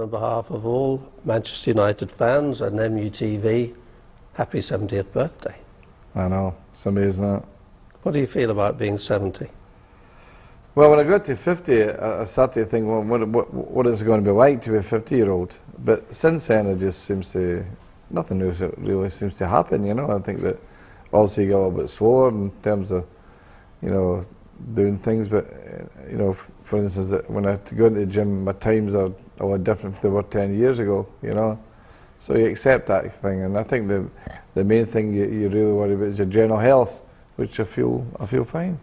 on behalf of all Manchester United fans and MUTV, happy 70th birthday. I know, it's amazing, isn't it? What do you feel about being 70? Well, when I got to 50, I started to think, well, what is it going to be like to be a 50-year-old? But since then, it just seems to, nothing really seems to happen, you know. I think that also you get a little bit slower in terms of, you know, doing things. But, you know, for instance, when I go into the gym, my times are a lot different than they were 10 years ago, you know. So you accept that thing. And I think the main thing you really worry about is your general health, which I feel fine.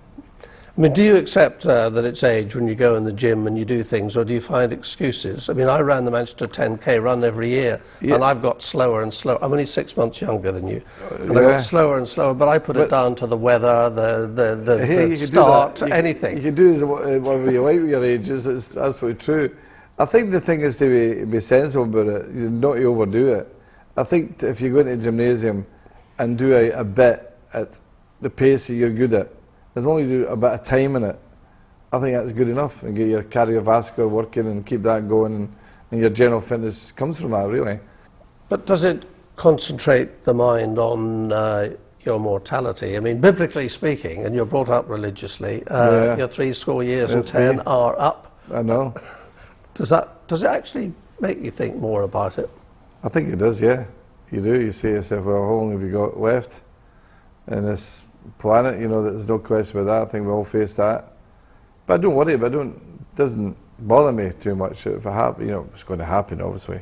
I mean, do you accept that it's age when you go in the gym and you do things, or do you find excuses? I mean, I ran the Manchester 10K run every year, yeah, and I've got slower and slower. I'm only 6 months younger than you, and yeah, I got slower and slower, but I put it down to the weather, the start, anything. You can do whatever you like with your age, it's absolutely true. I think the thing is to be sensible about it, not to overdo it. I think if you go into a gymnasium and do a bit at the pace that you're good at, as long as you do a bit of time in it, I think that's good enough, and get your cardiovascular working and keep that going, and your general fitness comes from that, really. But does it concentrate the mind on your mortality? I mean, biblically speaking, and you're brought up religiously, yeah, your 60 years and 10 are up. I know. Does it actually make you think more about it? I think it does, yeah. You do. You say to yourself, well, how long have you got left in this planet? You know, there's no question about that. I think we all face that. But I don't worry about it. It doesn't bother me too much. If it happens, you know, it's going to happen, obviously.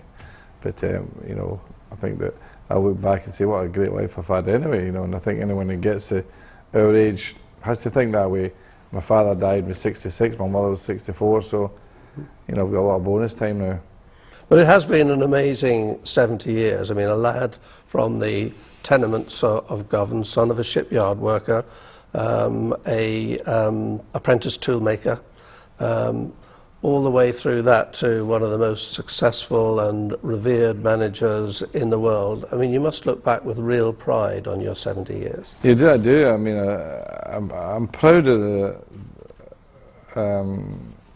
But, you know, I think that I look back and say, what a great life I've had anyway, you know, and I think anyone who gets to our age has to think that way. My father died when he was 66, my mother was 64, so, you know, I've got a lot of bonus time now. But it has been an amazing 70 years. I mean, a lad from the tenements of Govan, son of a shipyard worker, apprentice toolmaker, all the way through that to one of the most successful and revered managers in the world. I mean, you must look back with real pride on your 70 years. You do, I do. I mean, I'm proud of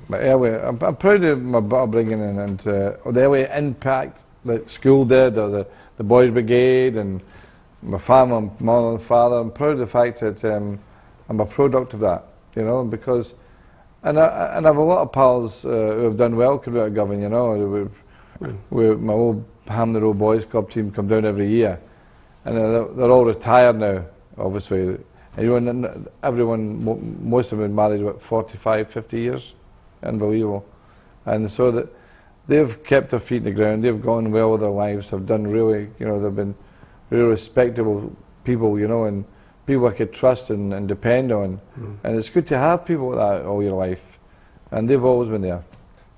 I'm proud of my upbringing and the early impact that school did, or the Boys Brigade, and my family, my mother and father. I'm proud of the fact that I'm a product of that, you know, because, and I have a lot of pals who have done well coming out of Govan, you know. My old Hamner Road Boys Club team come down every year, and they're all retired now, obviously. And everyone, most of them been married about 45, 50 years. Unbelievable. And so that they've kept their feet in the ground, they've gone well with their lives, have done really, you know, they've been really respectable people, you know, and people I could trust and depend on. And it's good to have people like that all your life, and they've always been there.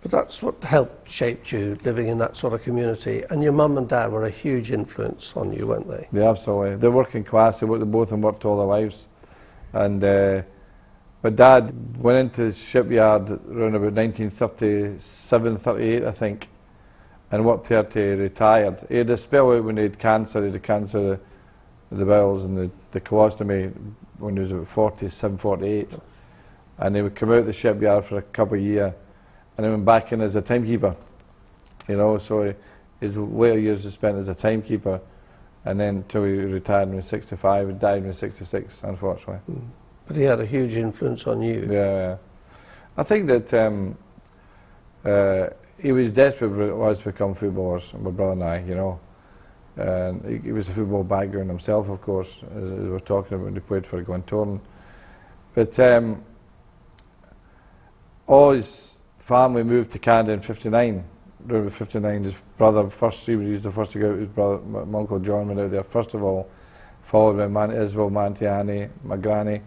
But that's what helped shape you, living in that sort of community. And your mum and dad were a huge influence on you, weren't they? Yeah, absolutely. They're working class, they both of them worked all their lives. And my dad went into the shipyard around about 1937, 38, I think, and worked there till he retired. He had a spell out when he had cancer of the bowels and the colostomy when he was about 47, 48. And he would come out of the shipyard for a couple of years and then went back in as a timekeeper, you know, so his later years he spent as a timekeeper, and then until he retired when he was 65, he died when he was 66, unfortunately. But he had a huge influence on you. Yeah, I think that he was desperate for us to become footballers, my brother and I, you know. And he was a football background himself, of course, as we were talking about when he played for Glentoran. But all his family moved to Canada in '59. Around '59, his brother, he was the first to go out, his brother, my Uncle John went out there first of all, followed by Isabel, Mantiani, my granny,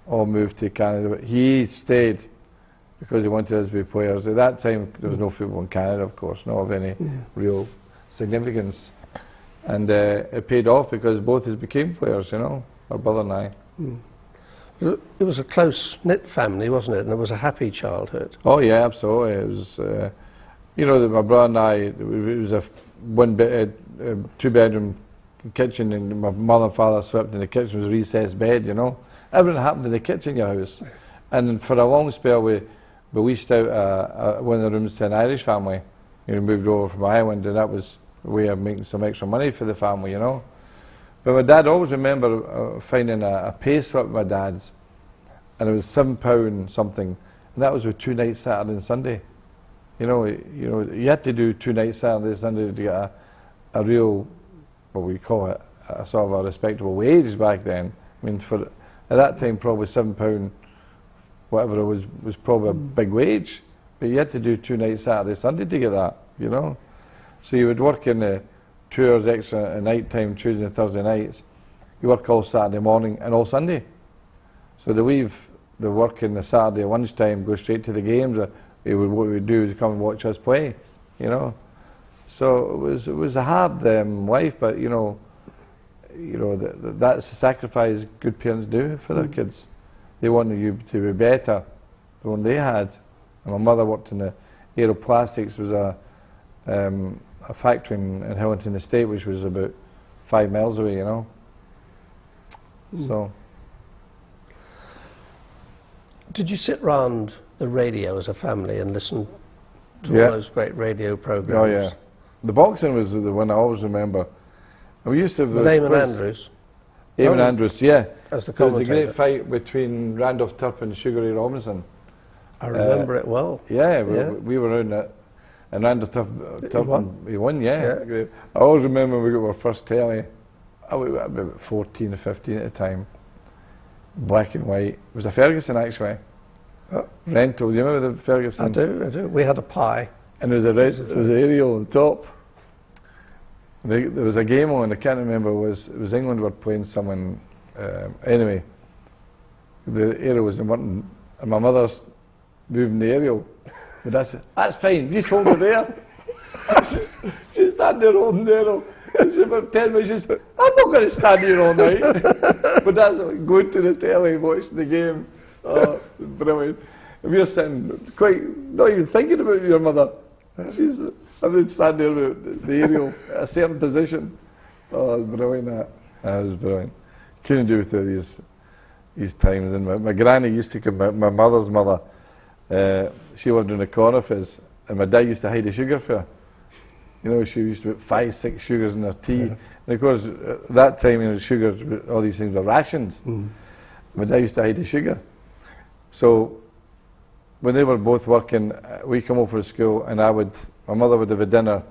all moved to Canada, but he stayed because he wanted us to be players. At that time, there was no football in Canada, of course, not of any real significance. And it paid off because both of us became players, you know, our brother and I. It was a close-knit family, wasn't it? And it was a happy childhood. Oh yeah, absolutely. It was, you know, my brother and I, it was a two-bedroom kitchen, and my mother and father slept in the kitchen. It was a recessed bed, you know. Everything happened in the kitchen in your house. And for a long spell, we leased out one of the rooms to an Irish family, you know, moved over from Ireland, and that was a way of making some extra money for the family, you know. But my dad, always remember finding a pay slip with my dad's, and it was £7 something, and that was with 2 nights, Saturday and Sunday. You know, you had to do 2 nights, Saturday and Sunday to get a real, what we call it, a sort of a respectable wage back then. I mean, for at that time, probably £7, whatever it was probably a big wage. But you had to do 2 nights, Saturday, Sunday to get that, you know. So you would work in the 2 hours extra at night time, Tuesday and Thursday nights. You work all Saturday morning and all Sunday. So they leave the work in the Saturday at lunchtime, go straight to the games. What we would do is come and watch us play, you know. So it was a hard life, but you know that's a sacrifice good parents do for their kids. They wanted you to be better than what they had. And my mother worked in the Aeroplastics, was a factory in Hillington Estate, which was about 5 miles away, you know. So. Did you sit round the radio as a family and listen to Yeah. all those great radio programs? Oh yeah, the boxing was the one I always remember. And we used to have With Eamon Andrews Eamon Andrews, yeah. as the There was a commentator. great fight between Randolph Turp and Sugar Ray Robinson. I remember it well. Yeah, Yeah. we were around that. And Randolph Turp won? won, yeah. I always remember we got our first telly. I was about 14 or 15 at the time. Black and white. It was a Ferguson actually. Rental. You remember the Ferguson? I do. We had a pie. And there was an aerial on top. There was a game on, I can't remember, it was England were playing someone, anyway, the aerial was in one, and my mother's moving the aerial. But that's fine, just hold it there. She's standing there holding the aerial. She's about 10 minutes, she says, I'm not going to stand here all night. But that's like going to the telly, watching the game. Oh, brilliant. And we're sitting quite, not even thinking about your mother. I've been standing there with the aerial at a certain position. Oh, it was brilliant, that was brilliant. Couldn't do without these times. And my granny used to come, my mother's mother, she lived in the corner of us, and my dad used to hide the sugar for her. You know, she used to put 5, 6 sugars in her tea. And of course, at that time, you know, sugar, all these things were rations. My dad used to hide the sugar. So when they were both working, we come over to school, and my mother would have a dinner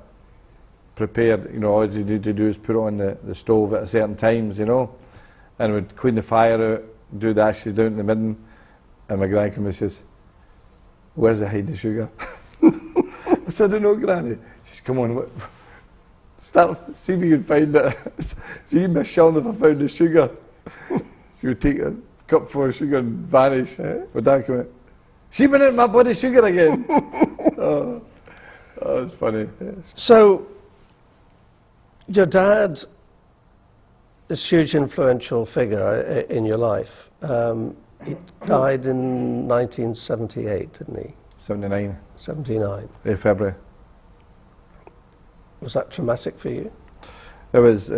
prepared. You know, all you need to do is put it on the stove at certain times, you know, and we'd clean the fire out, do the ashes down in the midden, and my granny comes and says, "Where's the hide the sugar?" I said, "I don't know, Granny." She says, "Come on, see if you can find it." She must show if I found the sugar. She would take a cup full of sugar and vanish. But Dad came in, "She been in my bloody sugar again." Oh, it's funny. So, your dad, this huge influential figure in your life, he died in 1978, didn't he? 79. 79. February. Was that traumatic for you? It was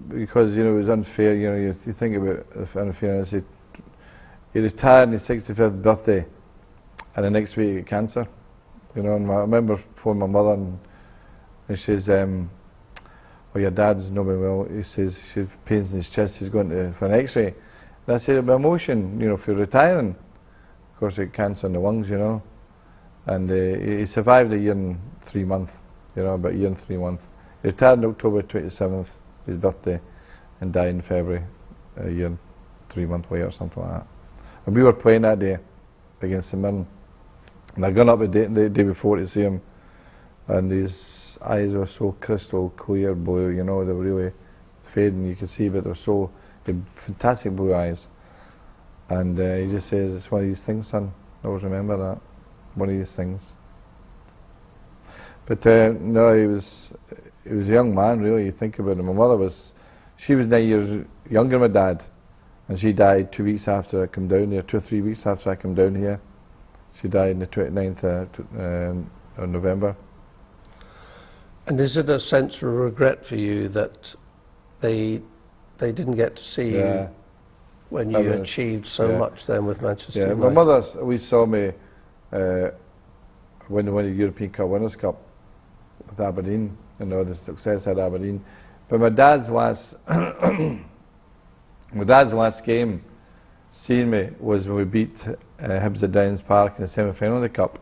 because, you know, it was unfair. You know, you think about unfairness. He retired on his 65th birthday, and the next week he got cancer. You know, and I remember phoning my mother, and she says, "Well, your dad's not been well." He says, "She has pains in his chest. He's going for an X-ray." And I said, "By emotion, you know, for retiring." Of course, he had cancer in the lungs, you know, and he survived 1 year and 3 months. You know, about 1 year and 3 months. He retired on October 27th, his birthday, and died in February, 1 year and 3 months later, or something like that. And we were playing that day against St Mirren. And I'd gone up the day before to see him, and his eyes were so crystal clear blue, you know, they were really fading, you could see, but they had fantastic blue eyes. And he just says, "It's one of these things, son. Always remember that. One of these things." But no, he was a young man, really. You think about it. My mother she was 9 years younger than my dad, and she died 2 weeks after I come down here, 2 or 3 weeks after I come down here. She died on the 29th of November. And is it a sense of regret for you that they didn't get to see you when you achieved so much then with Manchester United? My mother always saw me when they won the European Cup, Winners' Cup, with Aberdeen, you know, the success at Aberdeen. But my dad's last, my dad's last game, seeing me, was when we beat Hibs at Downs Park in the semi-final of the Cup.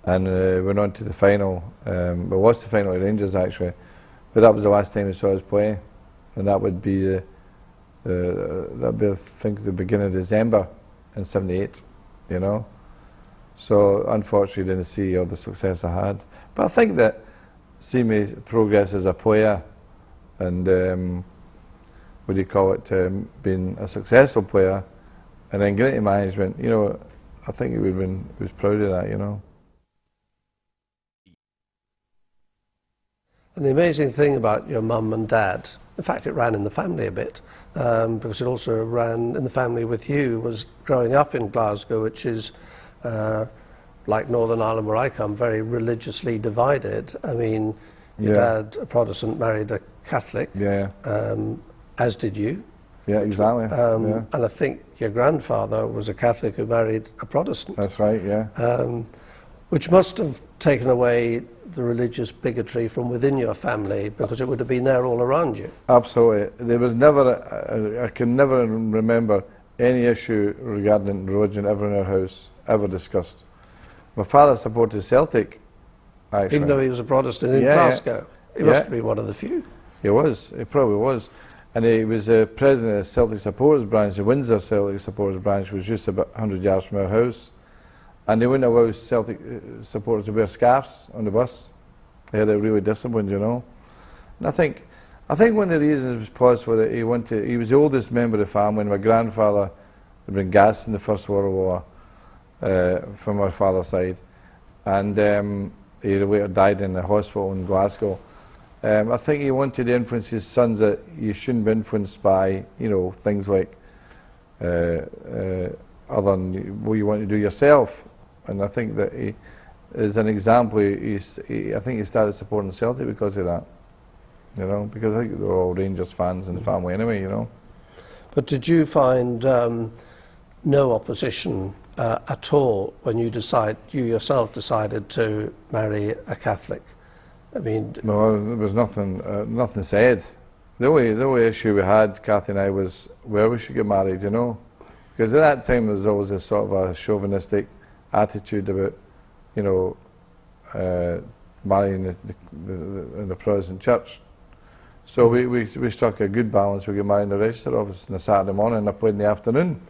And went on to the final, we lost the final at Rangers actually, but that was the last time we saw us play. And that would be, that'd be I think the beginning of December in '78, you know. So unfortunately didn't see all the success I had. But I think that see me progress as a player and what do you call it, being a successful player and then getting into management, you know, I think he was proud of that, you know. And the amazing thing about your mum and dad, in fact it ran in the family a bit, because it also ran in the family with you, was growing up in Glasgow, which is like Northern Ireland where I come, very religiously divided. I mean, your dad, a Protestant, married a Catholic, as did you. Yeah, exactly. And I think your grandfather was a Catholic who married a Protestant. That's right, yeah. Which must have taken away the religious bigotry from within your family, because it would have been there all around you. Absolutely. There was never, I can never remember any issue regarding religion ever in our house, ever discussed. My father supported Celtic, actually. Even though he was a Protestant in Glasgow. He must have been one of the few. He was, he probably was. And he was president of the Celtic Supporters Branch, the Windsor Celtic Supporters Branch, was just about 100 yards from our house. And they wouldn't allow Celtic supporters to wear scarves on the bus. They had it really disciplined, you know. And I think one of the reasons was possible that he was the oldest member of the family, and my grandfather had been gassed in the First World War from my father's side. And he later died in a hospital in Glasgow. I think he wanted to influence his sons that you shouldn't be influenced by, you know, things like other than what you want to do yourself. And I think that he, as an example, I think he started supporting Celtic because of that, you know, because I think they're all Rangers fans in the family anyway, you know. But did you find no opposition at all when you yourself decided to marry a Catholic? I mean, no, there was nothing said. The only issue we had, Kathy and I, was where we should get married, you know, because at that time there was always a sort of a chauvinistic attitude about, you know, marrying in the Protestant church. So we struck a good balance. We got married in the register office on a Saturday morning and I played in the afternoon.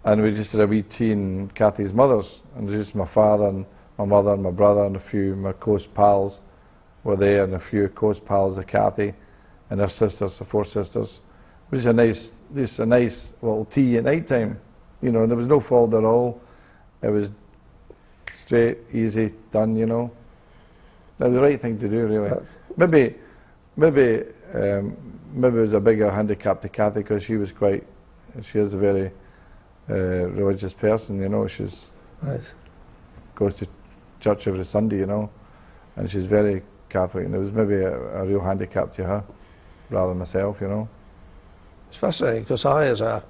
And we just did a wee tea in Kathy's mother's, and just my father and my mother and my brother and a few of my close pals were there, and a few close pals of Kathy and her sisters, the 4 sisters. It was a nice little tea at night time. You know, there was no fault at all. It was straight, easy, done, you know. That was the right thing to do, really. Maybe it was a bigger handicap to Kathy because she is a very religious person, you know. She's goes to church every Sunday, you know, and she's very Catholic, and it was maybe a real handicap to her rather than myself, you know. It's fascinating because I,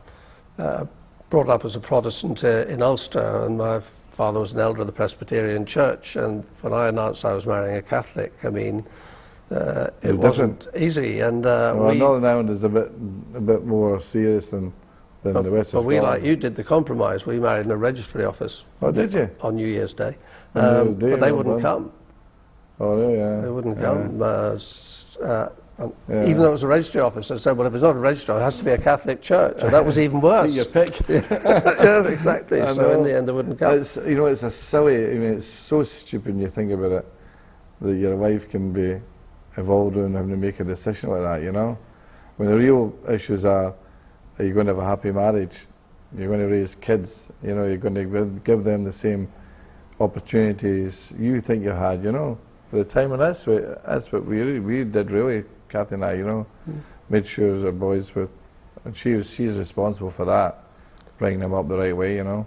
brought up as a Protestant in Ulster, and my father was an elder of the Presbyterian Church, and when I announced I was marrying a Catholic, I mean, it wasn't easy. And Northern Ireland is a bit more serious than the rest of Scotland. But we, like you, did the compromise. We married in a registry office. Oh, did you? On New Year's Day. But they wouldn't come. Oh, really? Yeah. They wouldn't come. Even though it was a registry office, I said, well, if it's not a registry, it has to be a Catholic church. And that was even worse. Your pick. Yeah, exactly. So in the end, they wouldn't come. You know, it's a silly, I mean, it's so stupid when you think about it, that your life can be involved in having to make a decision like that, you know? When the real issues are you going to have a happy marriage? You're going to raise kids, you know, you're going to give them the same opportunities you think you had, you know? At the time, and that's what we did really, Kathy and I, you know, made sure our boys were, and she's responsible for that, bringing them up the right way, you know.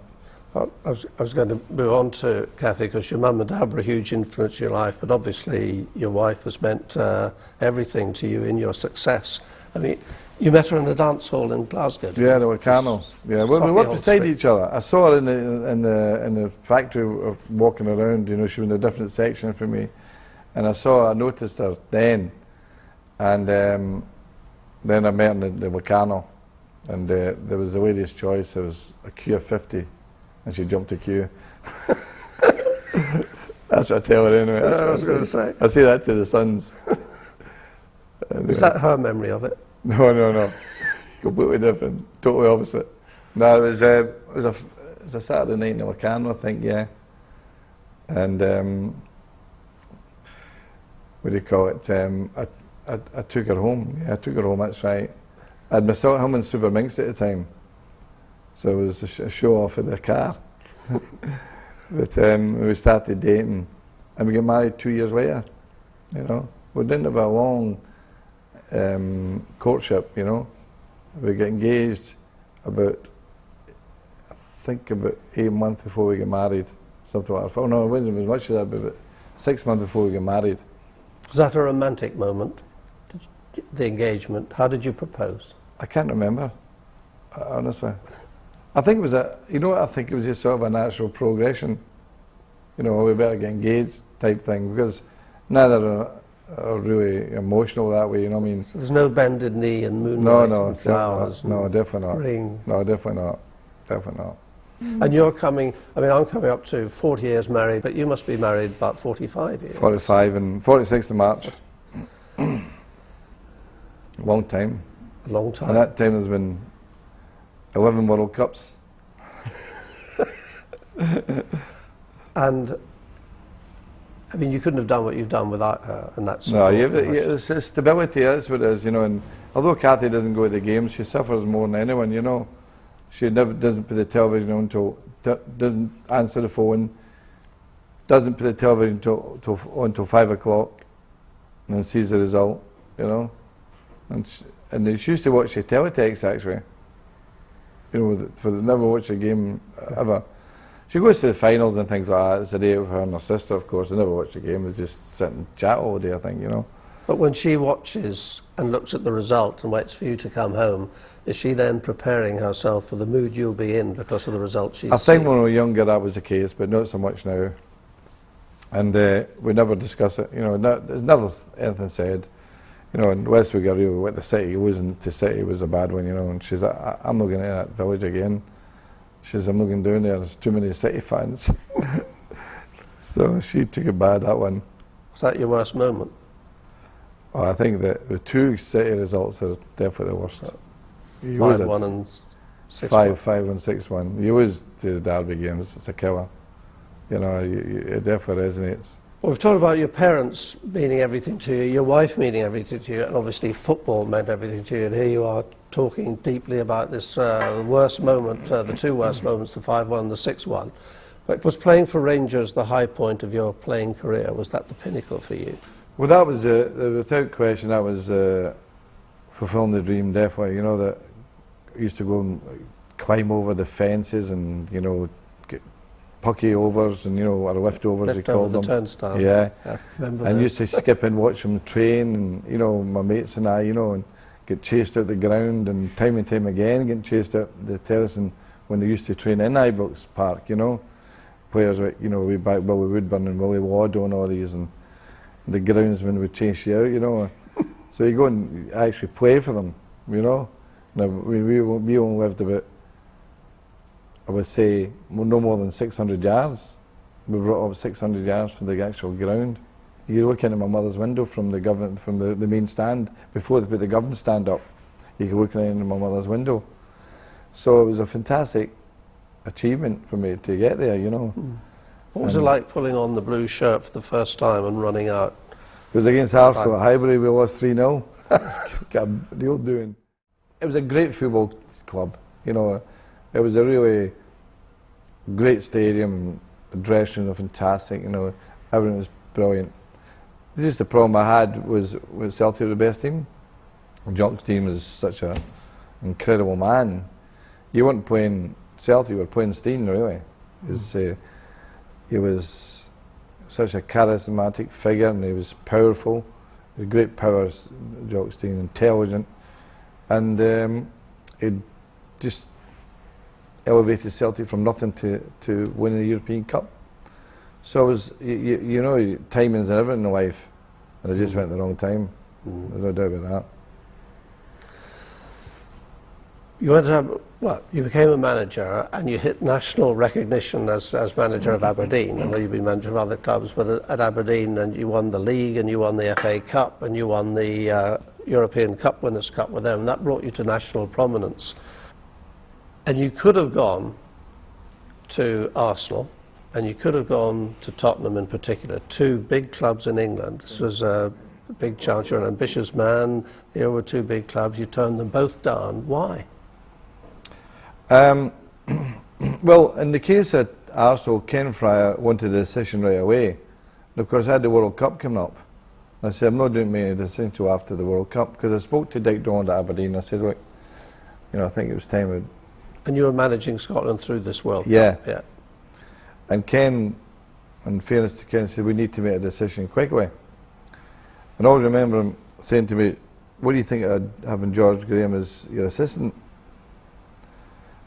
I was going to move on to Kathy, because your mum and dad were a huge influence in your life, but obviously your wife has meant everything to you in your success. I mean, you met her in a dance hall in Glasgow. Yeah, they were camels. Yeah, we worked beside each other. I saw her in the factory walking around. You know, she was in a different section from me. And I noticed her then, and then I met her in the Locarno, and there was a lady's choice. There was a queue of 50, and she jumped the queue. That's what I tell her anyway. I was going to say. I say that to the sons. Is that her memory of it? No. Completely different. Totally opposite. No, it was a Saturday night in the Locarno, I think, yeah. And what do you call it? I took her home. Yeah, I took her home. That's right. I had myself, him and Super Minx at the time, so it was a show off of the car. But we started dating, and we got married 2 years later. You know, we didn't have a long courtship. You know, we got engaged about 8 months before we got married, something like that. Oh no, it wasn't as much as that, but about 6 months before we got married. Was that a romantic moment, the engagement? How did you propose? I can't remember, honestly. I think it was I think it was just sort of a natural progression. You know, we better get engaged type thing, because neither are really emotional that way, you know what I mean? So there's no bended knee and moonlight and flowers? No, definitely not. Ring. No, definitely not. Definitely not. And you're coming, I mean, I'm coming up to 40 years married, but you must be married about 45 years. 45 and 46 in March. Long time. A long time. And that time there's been 11 World Cups. And, I mean, you couldn't have done what you've done without her, and that's... No, it's stability, that's what it is, you know, and although Kathy doesn't go to the games, she suffers more than anyone, you know. She never doesn't put the television on doesn't answer the phone, doesn't put the television on until 5 o'clock, and then sees the result, you know. And she used to watch the teletext, actually. You know, never watch a game ever. She goes to the finals and things like that. It's a day with her and her sister, of course. They never watch the game. They just sit and chat all day, I think, you know. But when she watches and looks at the result and waits for you to come home, is she then preparing herself for the mood you'll be in because of the result she's I think when we were younger that was the case, but not so much now. And we never discuss it, you know, there's never anything said. You know, in West Wigarrio, what the city wasn't, the city was a bad one, you know, and she's like, I'm not going to that village again. She's, I'm not going down there, there's too many city fans. So she took it bad, that one. Was that your worst moment? Oh, I think that the two city results are definitely the worst. 5-1 and 6-1. 5-5 and 6-1. You always do the derby games, it's a killer. You know, it definitely resonates. Well, we've talked about your parents meaning everything to you, your wife meaning everything to you, and obviously football meant everything to you. And here you are talking deeply about this worst moment, the two worst moments, the 5-1 and the 6-1. But was playing for Rangers the high point of your playing career? Was that the pinnacle for you? Well, that was, without question, that was fulfilling the dream, definitely. You know, that I used to go and climb over the fences and, you know, get pucky overs and, you know, or lift overs, we called them. The turnstile. Yeah. I remember and those. used to skip and watch them train, and, you know, my mates and I, you know, and get chased out the ground, and time again getting chased out the terrace, and when they used to train in Ibrox Park, you know, players like, you know, way back, Willie Woodburn and Willie Waddo and all these, and the groundsman would chase you out, you know. So you go and actually play for them, you know. Now, we only lived about, I would say, no more than 600 yards. We brought up 600 yards from the actual ground. You could look into my mother's window from the main stand, before they put the government stand up. You could look into my mother's window. So it was a fantastic achievement for me to get there, you know. What was it like pulling on the blue shirt for the first time and running out? It was against Arsenal at Highbury. We lost 3-0. Got a deal doing. It was a great football club, you know. It was a really great stadium. The dressing room was fantastic, you know. Everything was brilliant. Just the problem I had was with Celtic were the best team. Jock's team was such an incredible man. You weren't playing Celtic, you were playing Steen, really. He was such a charismatic figure, and he was powerful. He had great powers, Jock Steen, intelligent, and he just elevated Celtic from nothing to winning the European Cup. So it was, you know, timings and everything in life. and I just went at the wrong time. There's no doubt about that. You went to, well, you became a manager and you hit national recognition as manager of Aberdeen. I know you've been manager of other clubs, but at Aberdeen, and you won the league and you won the FA Cup and you won the European Cup Winners' Cup with them. That brought you to national prominence. And you could have gone to Arsenal and you could have gone to Tottenham in particular, two big clubs in England. This was a big chance. You're an ambitious man. There were two big clubs. You turned them both down. Why? Well, in the case at Arsenal, Ken Fryer wanted a decision right away. And of course, I had the World Cup coming up. I said, I'm not doing any decision until after the World Cup, because I spoke to Dick Donald at Aberdeen. I said, look, you know, I think it was time. And you were managing Scotland through this World Yeah. Cup. Yeah. And Ken, in fairness to Ken, said, we need to make a decision quickly. And I always remember him saying to me, what do you think of having George Graham as your assistant?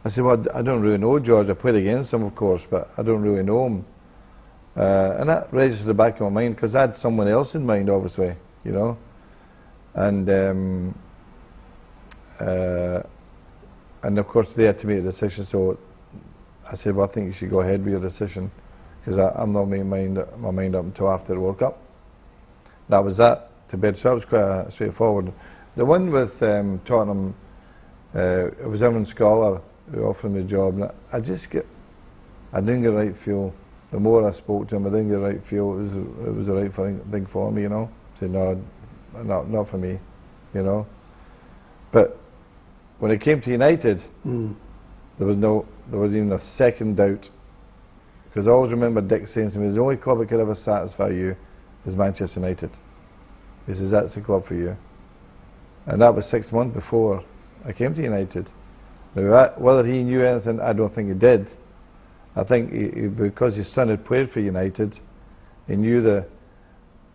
I said, well, I don't really know George. I played against him, of course, but I don't really know him. And that registered the back of my mind, because I had someone else in mind, obviously, you know. And of course, they had to make a decision, so I said, well, I think you should go ahead with your decision, because I'm not making my mind up until after the World Cup. That was that, to bed, so that was quite straightforward. The one with Tottenham, it was Evan Scholar who offered me a job, and I didn't get the right feel. The more I spoke to him, I didn't get the right feel. It was the right thing for me, you know. I said, no, not for me, you know. But when it came to United, there was even a second doubt, because I always remember Dick saying to me, the only club that could ever satisfy you is Manchester United. He says, that's the club for you. And that was 6 months before I came to United. Now, whether he knew anything, I don't think he did. I think because his son had played for United, he knew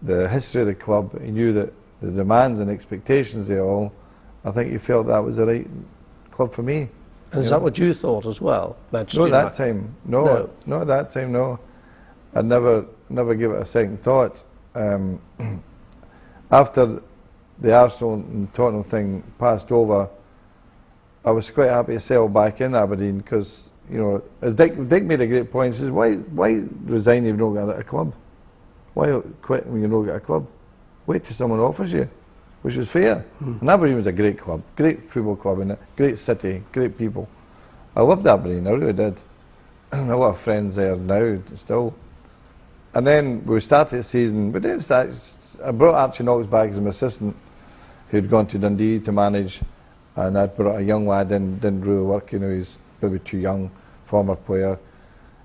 the history of the club, he knew the demands and expectations they all. I think he felt that was the right club for me. And is that what you thought as well? Manchester Not that time. No, not at that time. No, I'd never give it a second thought. After the Arsenal and Tottenham thing passed over, I was quite happy to settle back in Aberdeen, because, you know, as Dick made a great point, he says, why resign if you don't get a club? Why quit when you don't get a club? Wait till someone offers you, which is fair. And Aberdeen was a great club, great football club in it, great city, great people. I loved Aberdeen, I really did. I have a lot of friends there now, still. And then we started the season, we didn't start, I brought Archie Knox back as an assistant, who'd gone to Dundee to manage, and I'd brought a young lad in, didn't really work, you know, he's maybe too young, former player,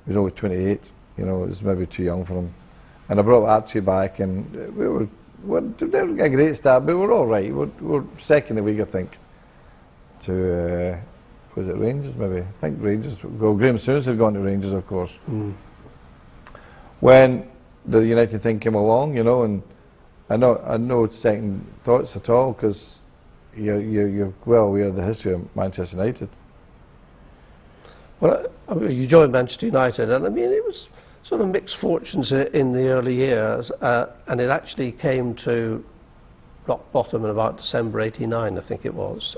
he was only 28, you know, it was maybe too young for him. And I brought Archie back, and we didn't get a great start, but we were all right. We were second in the league, I think, to, was it Rangers maybe? I think Rangers. Well, Graham Souness had gone to Rangers, of course. When the United thing came along, you know, and I had no second thoughts at all, because you're well aware of the history of Manchester United. Well, you joined Manchester United, and I mean, it was sort of mixed fortunes in the early years, and it actually came to rock bottom in about December '89, I think it was,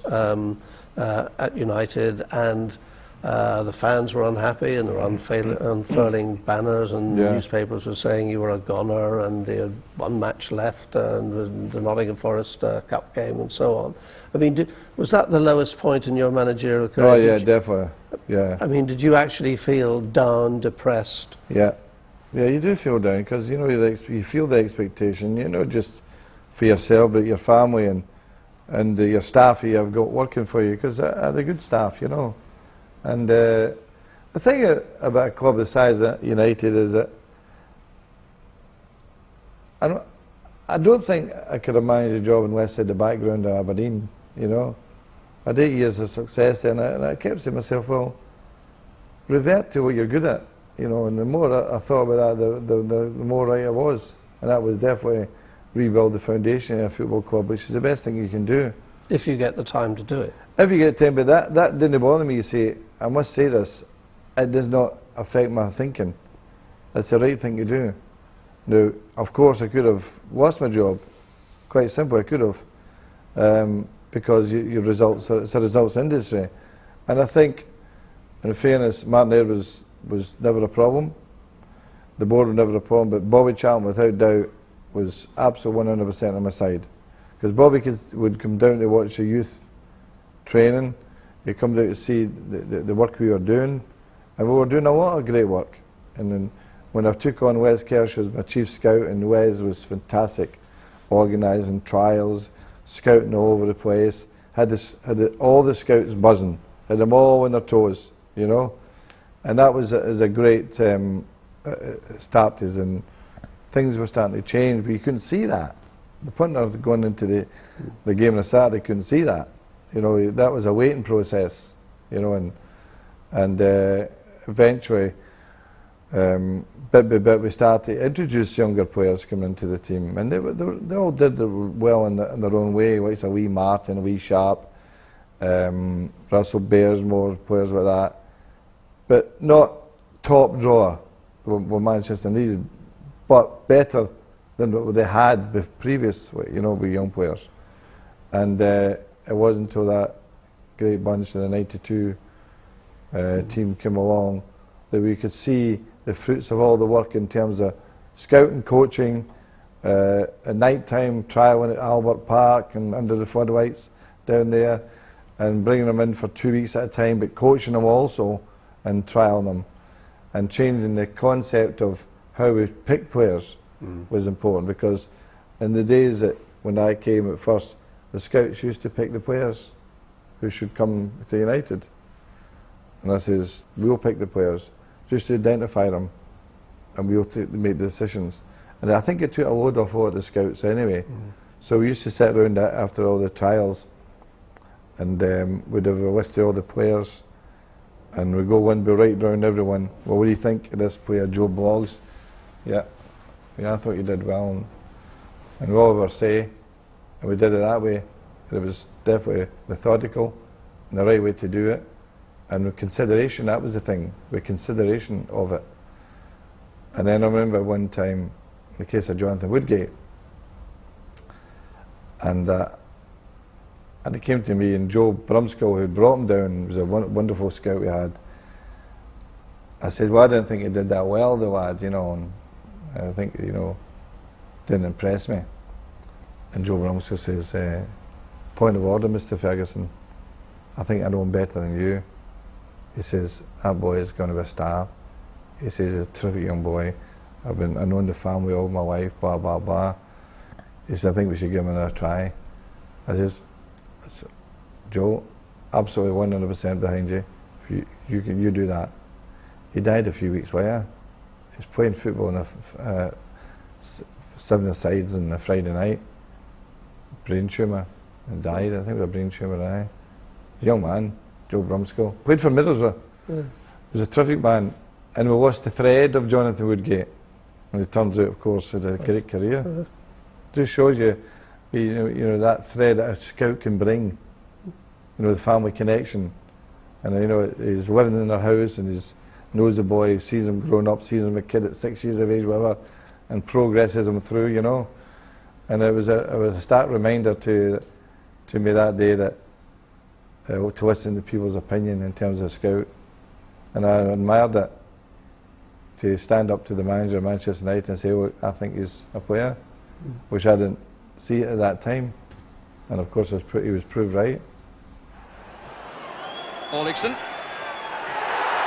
at United, and the fans were unhappy, and they were unfurling banners, and newspapers were saying you were a goner, and they had one match left, and the Nottingham Forest Cup game, and so on. I mean, was that the lowest point in your managerial career? Oh yeah, definitely. Yeah. I mean, did you actually feel down, depressed? Yeah, you do feel down, because you know you feel the expectation, you know, just for yourself, but your family and your staff you have got working for you, because I had a good staff, you know. And the thing about a club the size of United is that I don't think I could have managed a job unless I had the background of Aberdeen, you know. I had 8 years of success there, and I kept saying to myself, well, revert to what you're good at, you know. And the more I thought about that, the more right I was. And that was definitely rebuild the foundation of a football club, which is the best thing you can do. If you get the time to do it. If you get time, but that didn't bother me, you see. I must say this, it does not affect my thinking. It's the right thing to do. Now, of course, I could have lost my job. Quite simple, I could have, because your results, it's a results industry. And I think, in fairness, Martin Eyre was never a problem. The board was never a problem, but Bobby Charlton, without doubt, was absolutely 100% on my side. Because Bobby would come down to watch the youth training. He'd come down to see the work we were doing. And we were doing a lot of great work. And then when I took on Wes Kershaw as my chief scout, and Wes was fantastic, organising trials, scouting all over the place, had all the scouts buzzing, had them all on their toes, you know. And that was a great start, and things were starting to change, but you couldn't see that. The punter going into the game on a Saturday couldn't see that. You know, that was a waiting process, you know, and eventually, bit by bit, we started to introduce younger players coming into the team, and they all did well in their own way. Like a wee Martin, a wee Sharp, Russell Bearsmore, players like that, but not top drawer what Manchester needed, but better than what they had with previous, you know, with young players. And it wasn't until that great bunch of the '92 team came along that we could see the fruits of all the work in terms of scouting, coaching, a night-time trialing at Albert Park and under the floodlights down there, and bringing them in for 2 weeks at a time, but coaching them also and trialing them, and changing the concept of how we pick players was important, because in the days that when I came at first, the scouts used to pick the players who should come to United. And I says, we'll pick the players, just to identify them, and we'll make the decisions. And I think it took a load off all of the scouts anyway. So we used to sit around after all the trials, and we'd have a list of all the players, and we'd go one by right round everyone. Well, what do you think of this player, Joe Bloggs? Yeah, I thought you did well. And we all have our say, and we did it that way. And it was definitely methodical and the right way to do it. And with consideration, that was the thing, with consideration of it. And then I remember one time, in the case of Jonathan Woodgate, and it came to me, and Joe Brumskill, who brought him down, was a wonderful scout we had. I said, well, I didn't think he did that well, the lad, you know, and I think, you know, didn't impress me. And Joe Brumskill says, point of order, Mr. Ferguson, I think I know him better than you. He says, that boy is going to be a star. He says, he's a terrific young boy. I've known the family all my life, blah, blah, blah. He said, I think we should give him another try. I says, Joe, absolutely 100% behind you. If you do that. He died a few weeks later. He was playing football in a 7-a-sides on a Friday night. Brain tumour, and died. I think it was a brain tumour. A young man, Joe Brumskill. Played for Middlesbrough. He was a terrific man. And we lost the thread of Jonathan Woodgate. And it turns out, of course, he had a great career. Just shows you, you know, that thread that a scout can bring. You know, the family connection. And, you know, he's living in their house and he knows the boy, sees him growing up, sees him a kid at 6 years of age, whatever, and progresses him through, you know. And it was a stark reminder to me that day that to listen to people's opinion in terms of scout. And I admired it, to stand up to the manager of Manchester United and say, oh, I think he's a player, which I didn't see at that time. And of course he was proved right. Orlickson,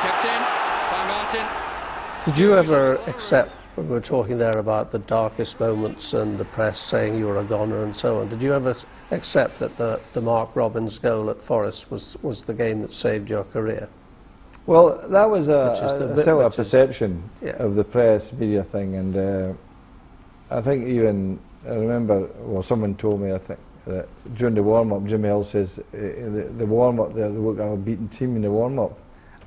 kept in by Martin. Did you ever accept, when we were talking there about the darkest moments and the press saying you were a goner and so on, did you ever accept that the Mark Robins goal at Forest was the game that saved your career? Well, that was still a perception of the press media thing, and I think even, I remember, well, someone told me, I think, that during the warm-up, Jimmy Hill says, the warm-up there, they look like a beaten team in the warm-up.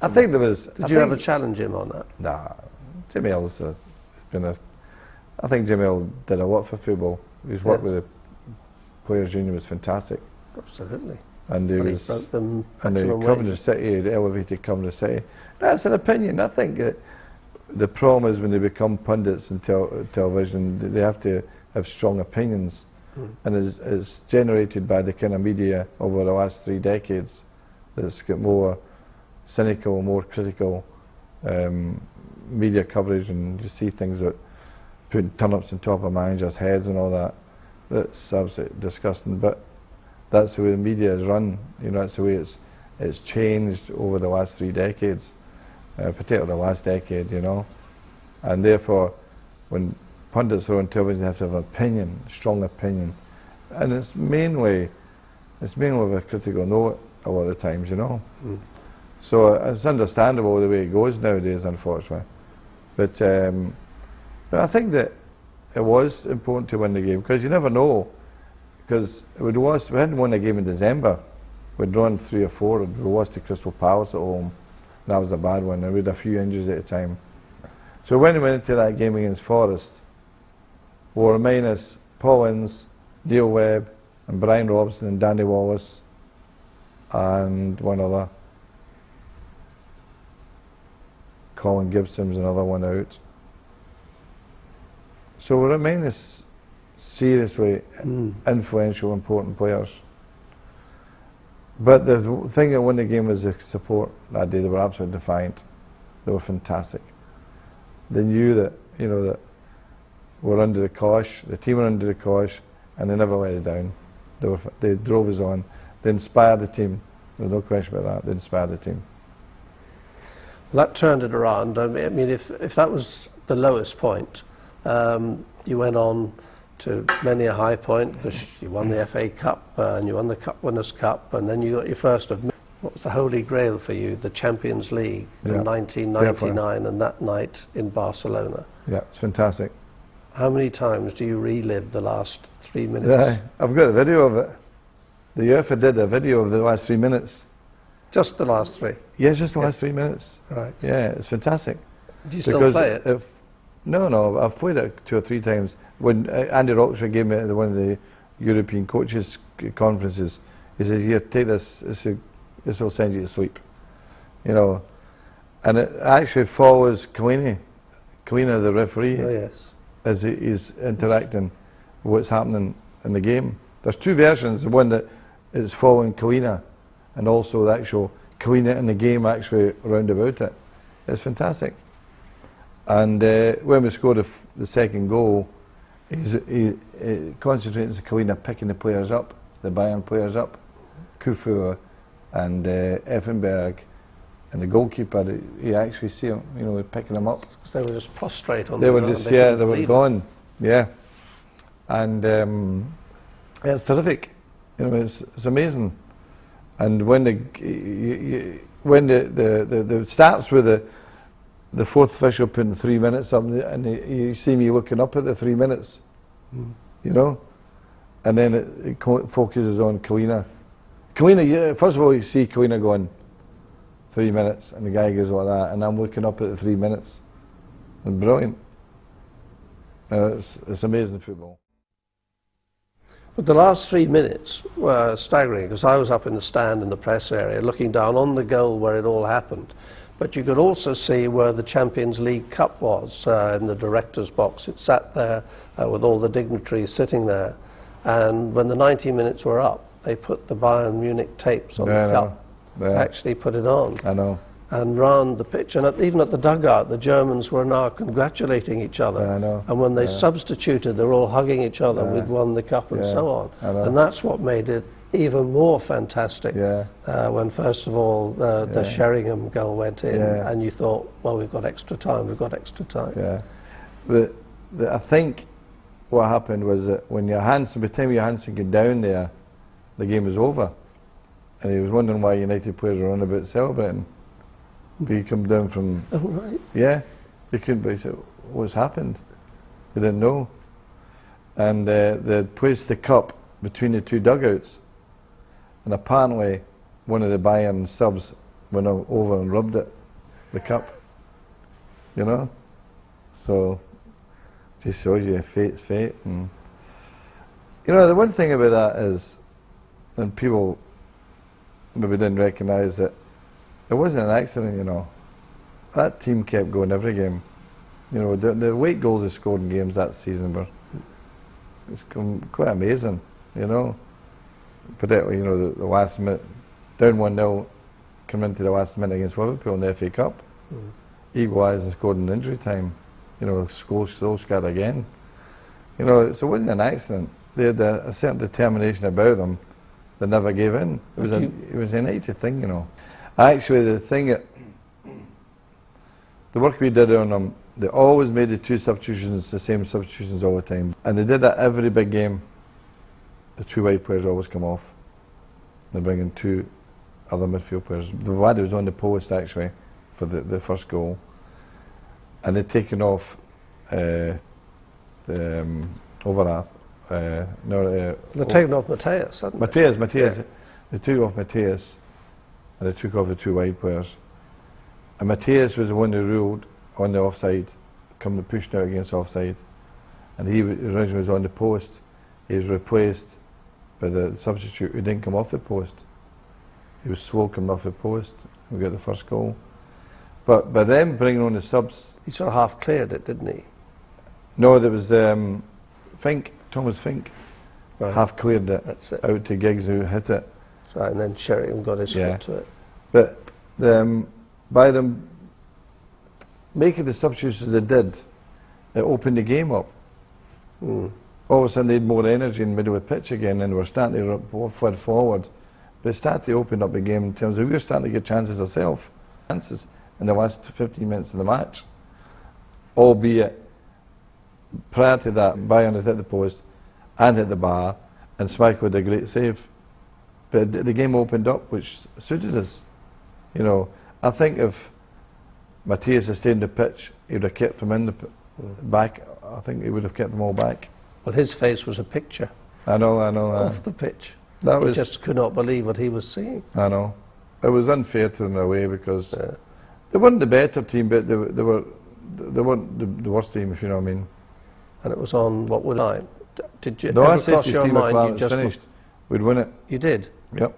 I think there was... Did you ever challenge him on that? Nah, Jimmy Hill's been I think Jimmy Hill did a lot for football. His work with the Players' Union was fantastic. Absolutely. And he was, broke them and he covered the city, he elevated Coventry City. That's an opinion. I think that the problem is when they become pundits in television, they have to have strong opinions, and it's generated by the kind of media over the last 3 decades that's got more cynical, more critical media coverage, and you see things that putting turnips on top of managers' heads and all that. That's absolutely disgusting, but that's the way the media is run. You know, that's the way it's changed over the last 3 decades, particularly the last decade, you know. And therefore, when pundits are on television, they have to have an opinion, strong opinion. And it's mainly with a critical note a lot of times, you know. So it's understandable the way it goes nowadays, unfortunately. But I think that it was important to win the game, because you never know. Because we hadn't won a game in December. We'd drawn 3 or 4, and we lost to Crystal Palace at home. That was a bad one, and we had a few injuries at the time. So when we went into that game against Forest, we were minus Paul Ince, Neil Webb, and Brian Robson, and Danny Wallace, and one other. Colin Gibson's another one out. So we're minus seriously influential, important players. But the thing that won the game was the support that day. They were absolutely defiant. They were fantastic. They knew that, you know, that we're under the cosh, the team were under the cosh, and they never let us down. They drove us on. They inspired the team. There's no question about that. They inspired the team. That turned it around. I mean, if that was the lowest point, you went on to many a high point, because you won the FA Cup and you won the Cup Winners' Cup, and then you got your first of, what was the holy grail for you, the Champions League in 1999, and that night in Barcelona. Yeah, it's fantastic. How many times do you relive the last 3 minutes? Yeah, I've got a video of it. The UEFA did a video of the last 3 minutes. Just the last 3? Yeah, just the last 3 minutes. Right. Yeah, it's fantastic. Do you still play it? No, I've played it 2 or 3 times. When Andy Roxburgh gave me it at one of the European coaches conferences, he says, "Here, take this. This will send you to sleep." You know, and it actually follows Kalina, the referee, Oh, yes. as he's interacting with what's happening in the game. There's 2 versions. The one that is following Kalina, and also the actual Kalina in the game actually around about it. It's fantastic. And when we scored the second goal, he concentrates on Kalina picking the players up, the Bayern players up, Kufu and Effenberg, and the goalkeeper. You actually see him, you know, picking them up. Because they were just prostrate on the ground. They were gone. It. Yeah, and yeah, it's terrific. You know, it's amazing. And when the starts with the 4th official putting 3 minutes up, and you see me looking up at the 3 minutes, you know, and then it focuses on Kalina. Kalina, first of all, you see Kalina going 3 minutes, and the guy goes like that, and I'm looking up at the 3 minutes. It's brilliant. It's amazing football. But the last 3 minutes were staggering, because I was up in the stand in the press area looking down on the goal where it all happened. But you could also see where the Champions League Cup was in the director's box. It sat there with all the dignitaries sitting there. And when the 90 minutes were up, they put the Bayern Munich tapes on the cup. Yeah. Actually put it on. I know. And round the pitch, and even at the dugout, the Germans were now congratulating each other. I know. And when they substituted, they were all hugging each other. We'd won the cup and so on. And that's what made it even more fantastic. When first of all the Sheringham goal went in, and you thought, well, we've got extra time. We've got extra time. Yeah. I think what happened was that when by the time Johansson got down there, the game was over, and he was wondering why United players were on about celebrating. But he come down from... Oh, right. Yeah. He couldn't be, so what's happened? They didn't know. And they placed the cup between the 2 dugouts. And apparently one of the Bayern subs went over and rubbed it, the cup. You know? So it just shows you fate's fate. And you know, the one thing about that is, and people maybe didn't recognise it, it wasn't an accident, you know. That team kept going every game. You know, the weight goals he scored in games that season were quite amazing. You know, particularly the last minute, down 1-0, coming into the last minute against Liverpool in the FA Cup, equalised and scored in injury time. You know, Solskjaer again. You know, so it wasn't an accident. They had a certain determination about them. They never gave in. It was a United thing, you know. Actually, the work we did on them, they always made the two substitutions the same substitutions all the time. And they did that every big game. The two wide players always come off. They bring in two other midfield players. The lad was on the post, actually, for the first goal. And they'd taken off Overath. They're taking off Mateus, hadn't they? Mateus. Yeah. They took off Mateus, and they took off the two wide players. And Mateus was the one who ruled on the offside, coming pushing out against offside. And he originally was on the post. He was replaced by the substitute who didn't come off the post. He was slow coming off the post. We got the first goal. But by them bringing on the subs... He sort of half cleared it, didn't he? No, there was Thomas Fink, Right. half cleared it, That's it. out to Giggs who hit it. Right, and then Sheringham got his Yeah. foot to it. But by them making the substitutions they did, it opened the game up. All of a sudden they had more energy in the middle of the pitch again, and they were starting to flood forward. But it started to open up the game in terms of we were starting to get chances ourselves. Chances in the last 15 minutes of the match. Albeit, prior to that, Bayern had hit the post and hit the bar, and Schmeichel had a great save. But the game opened up, which suited us. You know, I think if Matthias had stayed in the pitch, he would have kept them in the back. I think he would have kept them all back. Well, his face was a picture I know. off the pitch. That He was, just could not believe what he was seeing. I know. It was unfair to them in a way because they weren't the better team, but they weren't the worst team, if you know what I mean. And it was on what would I? Did you No, I ever said cross to your Steve mind? McLaren, You it's just finished. We'd win it. You did. Yep.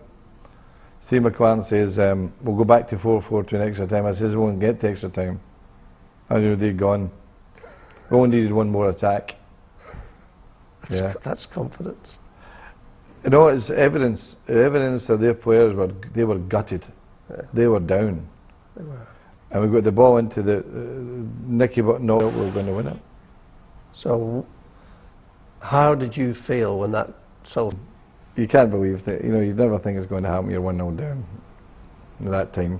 Steve McLaren says, we'll go back to 4-4 to an extra time. I says, we won't get to extra time. I knew they'd gone. We only needed one more attack. That's confidence. You know, it's evidence that their players were gutted. Yeah. They were down. They were. And we got the ball into the Nicky, but no, we were going to win it. So, how did you feel when that sold? You can't believe that, you know, you never think it's going to happen. You're 1-0 down at that time.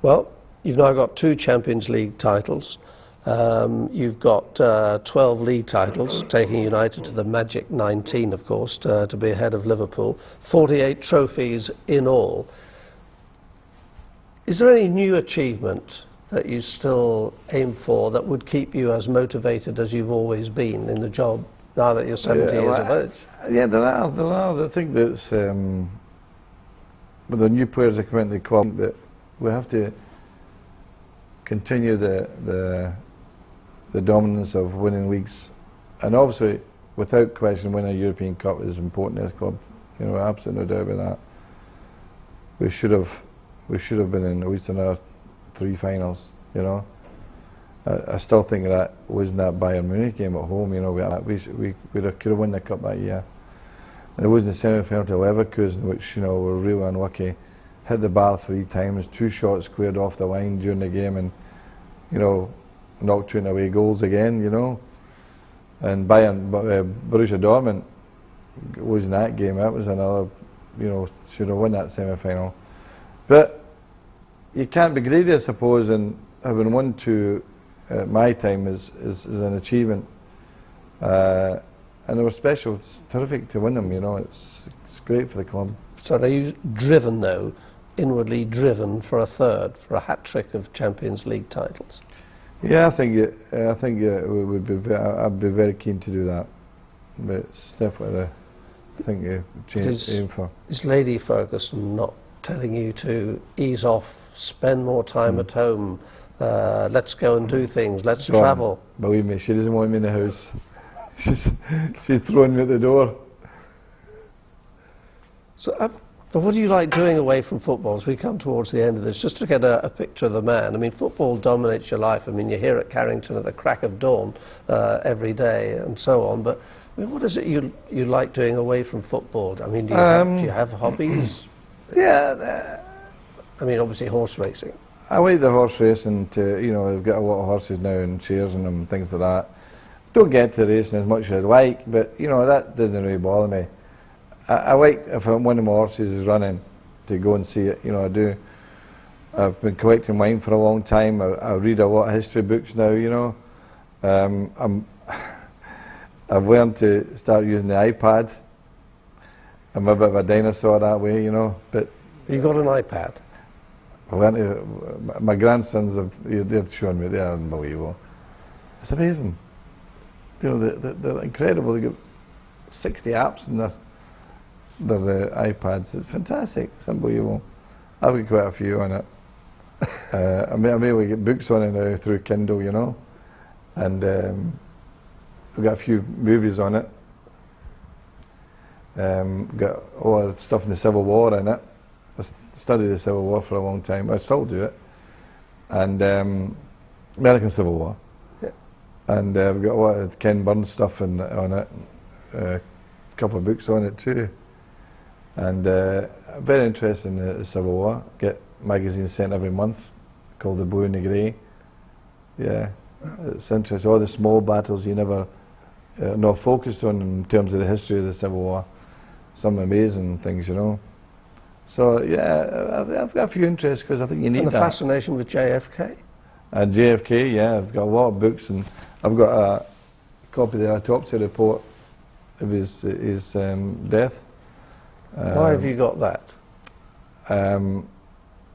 Well, you've now got 2 Champions League titles. You've got 12 league titles, taking United to the magic 19, of course, to be ahead of Liverpool. 48 trophies in all. Is there any new achievement that you still aim for that would keep you as motivated as you've always been in the job now that you're 70 years of age? Yeah, there are. I think that's with the new players that come into the club, that we have to continue the dominance of winning leagues, and obviously, without question, winning a European Cup is important to this club. You know, absolutely no doubt about that. We should have been in at least another 3 finals. You know, I still think that wasn't that Bayern Munich game at home. You know, we could have won the cup that year. And it was in the semi-final to Leverkusen, which, you know, were really unlucky. Hit the bar 3 times, 2 shots cleared off the line during the game, and, you know, knocked 2 away goals again, you know. And Borussia Dortmund was in that game. That was another, you know, should have won that semi-final. But you can't be greedy, I suppose, and having won 2 at my time is an achievement. And they were special. It's terrific to win them, you know. It's great for the club. So are you driven, though, inwardly driven for a third, for a hat-trick of Champions League titles? Yeah, I think it would be. I'd be very keen to do that. But it's definitely I think you aim for. Is Lady Ferguson not telling you to ease off, spend more time at home, let's go and do things, let's travel? Believe me, she doesn't want me in the house. She's throwing me at the door. So But what do you like doing away from football as we come towards the end of this, just to get a picture of the man? I mean, football dominates your life. I mean, you're here at Carrington at the crack of dawn every day and so on. But I mean, what is it you like doing away from football? I mean, do you have hobbies? Yeah, I mean, obviously horse racing. I like the horse racing. I've got a lot of horses now and shares in them and things like that. Don't get to racing as much as I'd like, but that doesn't really bother me. I like, if one of my horses is running, to go and see it. I do. I've been collecting wine for a long time. I read a lot of history books now. I've learned to start using the iPad. I'm a bit of a dinosaur that way, But you got an iPad? I learned to, my grandsons they're showing me. They're unbelievable. It's amazing. They're incredible. They got 60 apps in their iPads. It's fantastic. It's unbelievable. I've got quite a few on it. I'm able to get books on it now through Kindle, and I've got a few movies on it. Got a lot of stuff in the Civil War in it. I studied the Civil War for a long time. I still do it. And American Civil War. Yeah. And I've got a lot of Ken Burns stuff on it. A couple of books on it too. And I'm very interested in the Civil War. Get magazines sent every month called The Blue and the Grey. Yeah, it's interesting. All the small battles you never not focused on in terms of the history of the Civil War. Some amazing things, So yeah, I've got a few interests because I think you need that. And the fascination with JFK? And JFK, yeah, I've got a lot of books, and I've got a copy of the autopsy report of his death. Why have you got that?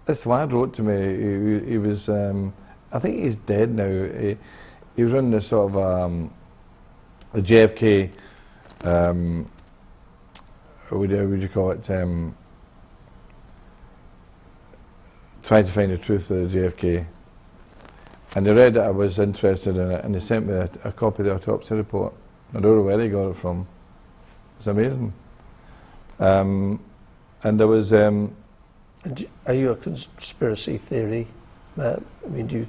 This lad wrote to me. He was, I think he's dead now. He was running this sort of the JFK. What would you call it? Trying to find the truth of the JFK. And he read that I was interested in it, and he sent me a copy of the autopsy report. I don't know where he got it from. It's amazing. And there was. And are you a conspiracy theory man? I mean, do you?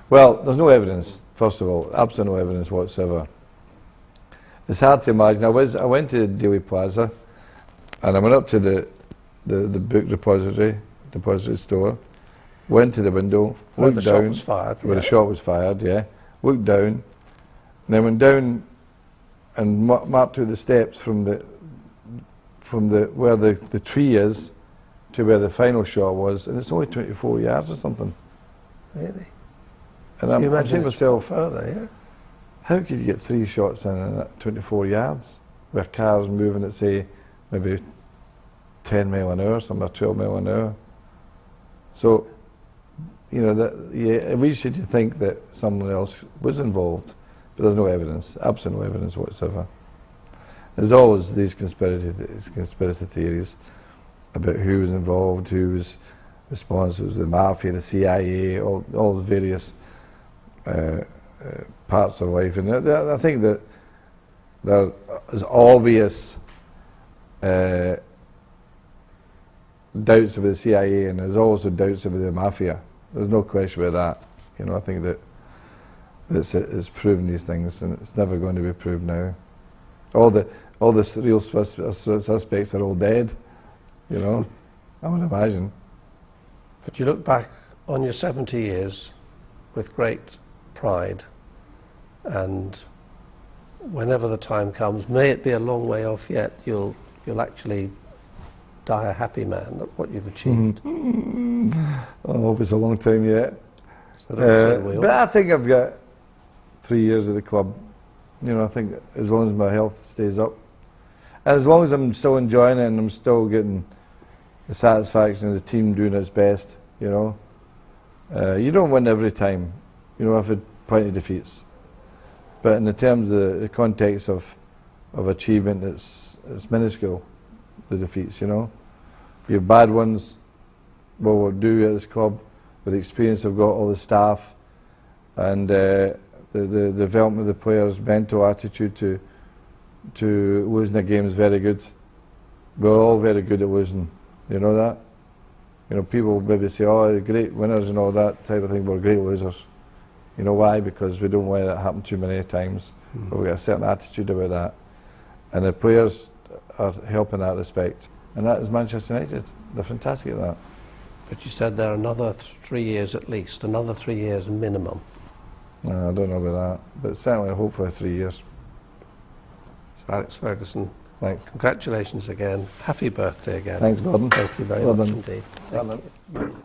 Well, there's no evidence. First of all, absolutely no evidence whatsoever. It's hard to imagine. I went to Daily Plaza, and I went up to the book depository store. Went to the window, Where looked the down. shot was fired. Where the shot was fired, yeah. Looked down, and then went down and marked to the steps from where the tree is to where the final shot was, and it's only 24 yards or something. Really? And So I'm you imagine saying to myself, further, yeah? how could you get 3 shots in at 24 yards with cars moving at, say, maybe 10 mile an hour, some are 12 mile an hour? So, it leads you to think that someone else was involved, but there's no evidence, absolutely no evidence whatsoever. There's always these conspiracy theories about who was involved, who was responsible, the mafia, the CIA, all the various parts of life. And I think that there is obvious doubts about the CIA, and there's also doubts about the mafia. There's no question about that. I think that it's proven these things, and it's never going to be proved now. All the real suspects are all dead. I would imagine. But you look back on your 70 years with great pride, and whenever the time comes, may it be a long way off yet, you'll actually die a happy man at what you've achieved. Oh, it's a long time yet. So but I think I've got 3 years at the club. I think as long as my health stays up, and as long as I'm still enjoying it and I'm still getting the satisfaction of the team doing its best, you don't win every time. I've had plenty of defeats, but in the terms of the context of achievement, it's minuscule. The defeats, You have bad ones. What we'll do at this club, with the experience I've got, all the staff, and the development of the players' mental attitude to losing a game is very good. we're all very good at losing. You know that? You know, people maybe say, oh, you're great winners and all that type of thing, but we're great losers. You know why? Because we don't let it happen too many times. But we got a certain attitude about that. And the players are helping that respect. And that is Manchester United. They're fantastic at that. But you said there are another 3 years at least, another 3 years minimum. I don't know about that, but certainly hopefully 3 years. Sir Alex Ferguson, Thanks. congratulations again. Happy birthday again. Thanks, Gordon. Thank you very Well much done. indeed. Well Thank done. you.